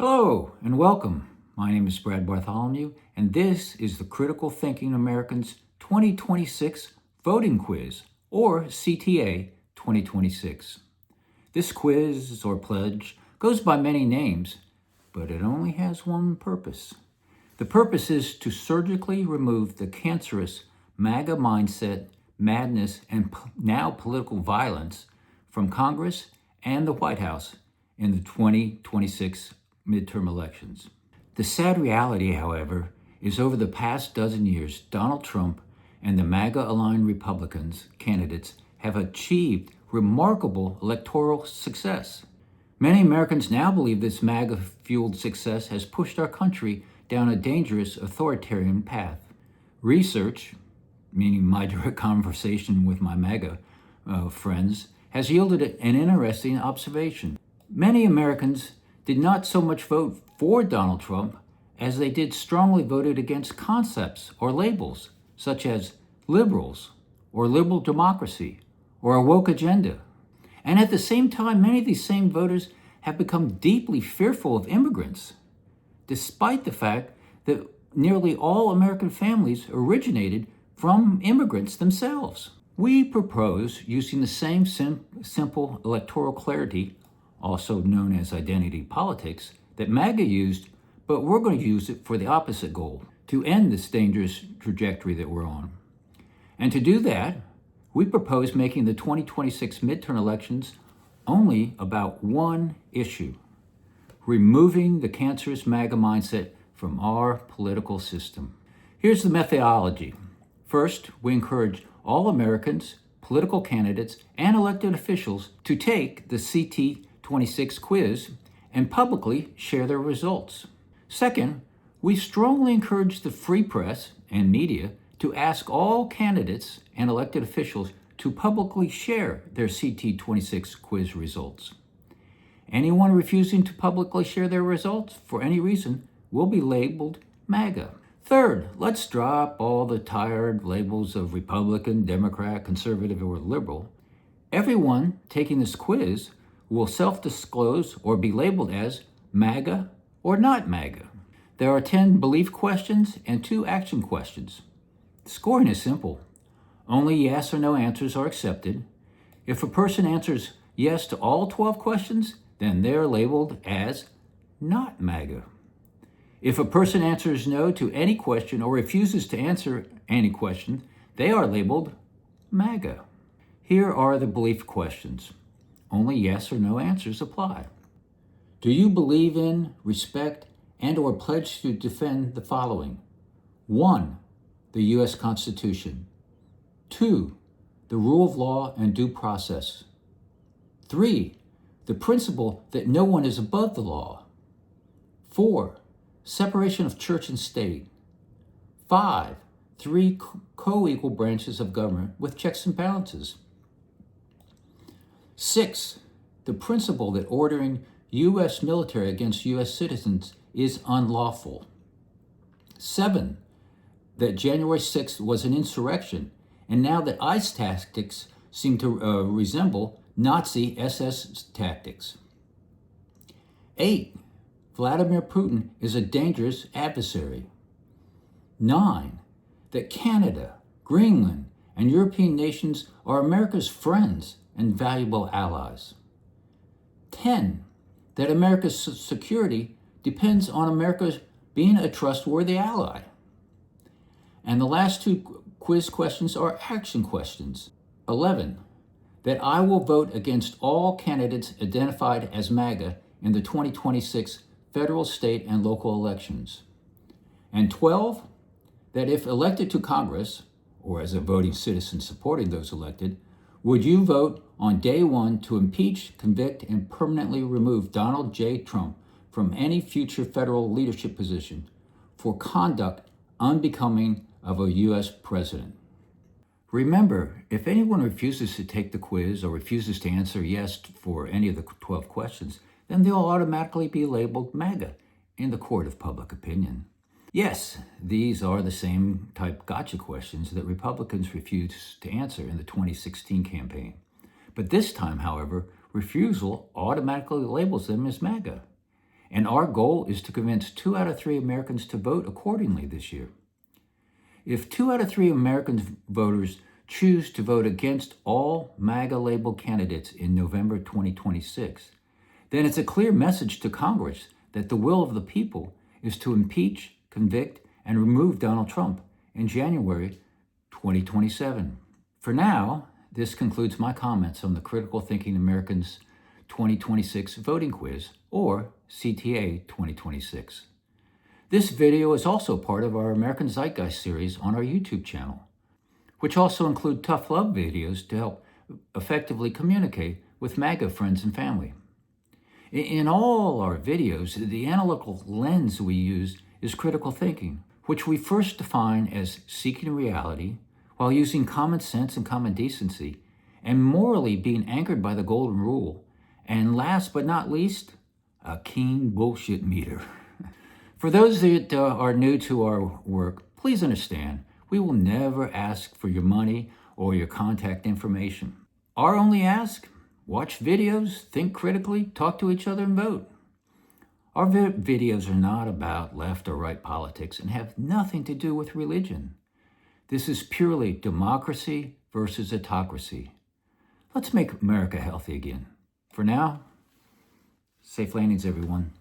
Hello and welcome. My name is Brad Bartholomew, and this is the Critical Thinking Americans 2026 Voting Quiz, or CTA 2026. This quiz or pledge goes by many names, but it only has one purpose. The purpose is to surgically remove the cancerous MAGA mindset, madness, and now political violence from Congress and the White House in the 2026 midterm elections. The sad reality, however, is over the past dozen years, Donald Trump and the MAGA-aligned Republicans candidates have achieved remarkable electoral success. Many Americans now believe this MAGA-fueled success has pushed our country down a dangerous authoritarian path. Research, meaning my direct conversation with my MAGA friends, has yielded an interesting observation. Many Americans did not so much vote for Donald Trump as they did strongly voted against concepts or labels such as liberals or liberal democracy or a woke agenda. And at the same time, many of these same voters have become deeply fearful of immigrants, despite the fact that nearly all American families originated from immigrants themselves. We propose using the same simple electoral clarity, also known as identity politics, that MAGA used, but we're going to use it for the opposite goal, to end this dangerous trajectory that we're on. And to do that, we propose making the 2026 midterm elections only about one issue: removing the cancerous MAGA mindset from our political system. Here's the methodology. First, we encourage all Americans, political candidates, and elected officials to take the CTA2026 quiz and publicly share their results. Second, we strongly encourage the free press and media to ask all candidates and elected officials to publicly share their CT26 quiz results. Anyone refusing to publicly share their results for any reason will be labeled MAGA. Third, let's drop all the tired labels of Republican, Democrat, conservative, or liberal. Everyone taking this quiz will self-disclose or be labeled as MAGA or not MAGA. There are 10 belief questions and 2 action questions. Scoring is simple. Only yes or no answers are accepted. If a person answers yes to all 12 questions, then they're labeled as not MAGA. If a person answers no to any question or refuses to answer any question, they are labeled MAGA. Here are the belief questions. Only yes or no answers apply. Do you believe in, respect, and or pledge to defend the following? 1. The U.S. Constitution. 2. The rule of law and due process. 3. The principle that no one is above the law. 4. Separation of church and state. 5. 3 co-equal branches of government with checks and balances. 6. The principle that ordering U.S. military against U.S. citizens is unlawful. 7. That January 6th was an insurrection, and now that ICE tactics seem to resemble Nazi SS tactics. 8. Vladimir Putin is a dangerous adversary. 9. That Canada, Greenland, and European nations are America's friends and valuable allies. 10. That America's security depends on America being a trustworthy ally. And the last 2 quiz questions are action questions. 11. That I will vote against all candidates identified as MAGA in the 2026 federal, state, and local elections. And 12. That if elected to Congress, or as a voting citizen supporting those elected, would you vote on day 1 to impeach, convict, and permanently remove Donald J. Trump from any future federal leadership position for conduct unbecoming of a U.S. president? Remember, if anyone refuses to take the quiz or refuses to answer yes for any of the 12 questions, then they'll automatically be labeled MAGA in the court of public opinion. Yes, these are the same type gotcha questions that Republicans refused to answer in the 2016 campaign. But this time, however, refusal automatically labels them as MAGA. And our goal is to convince 2 out of 3 Americans to vote accordingly this year. If 2 out of 3 American voters choose to vote against all MAGA-labeled candidates in November 2026, then it's a clear message to Congress that the will of the people is to impeach, convict, and remove Donald Trump in January 2027. For now, this concludes my comments on the Critical Thinking Americans 2026 voting quiz, or CTA 2026. This video is also part of our American Zeitgeist series on our YouTube channel, which also include tough love videos to help effectively communicate with MAGA friends and family. In all our videos, the analytical lens we use is critical thinking, which we first define as seeking reality while using common sense and common decency, and morally being anchored by the golden rule, and last but not least, a keen bullshit meter. For those that are new to our work, please understand, we will never ask for your money or your contact information. Our only ask: watch videos, think critically, talk to each other, and vote. Our videos are not about left or right politics and have nothing to do with religion. This is purely democracy versus autocracy. Let's make America healthy again. For now, safe landings, everyone.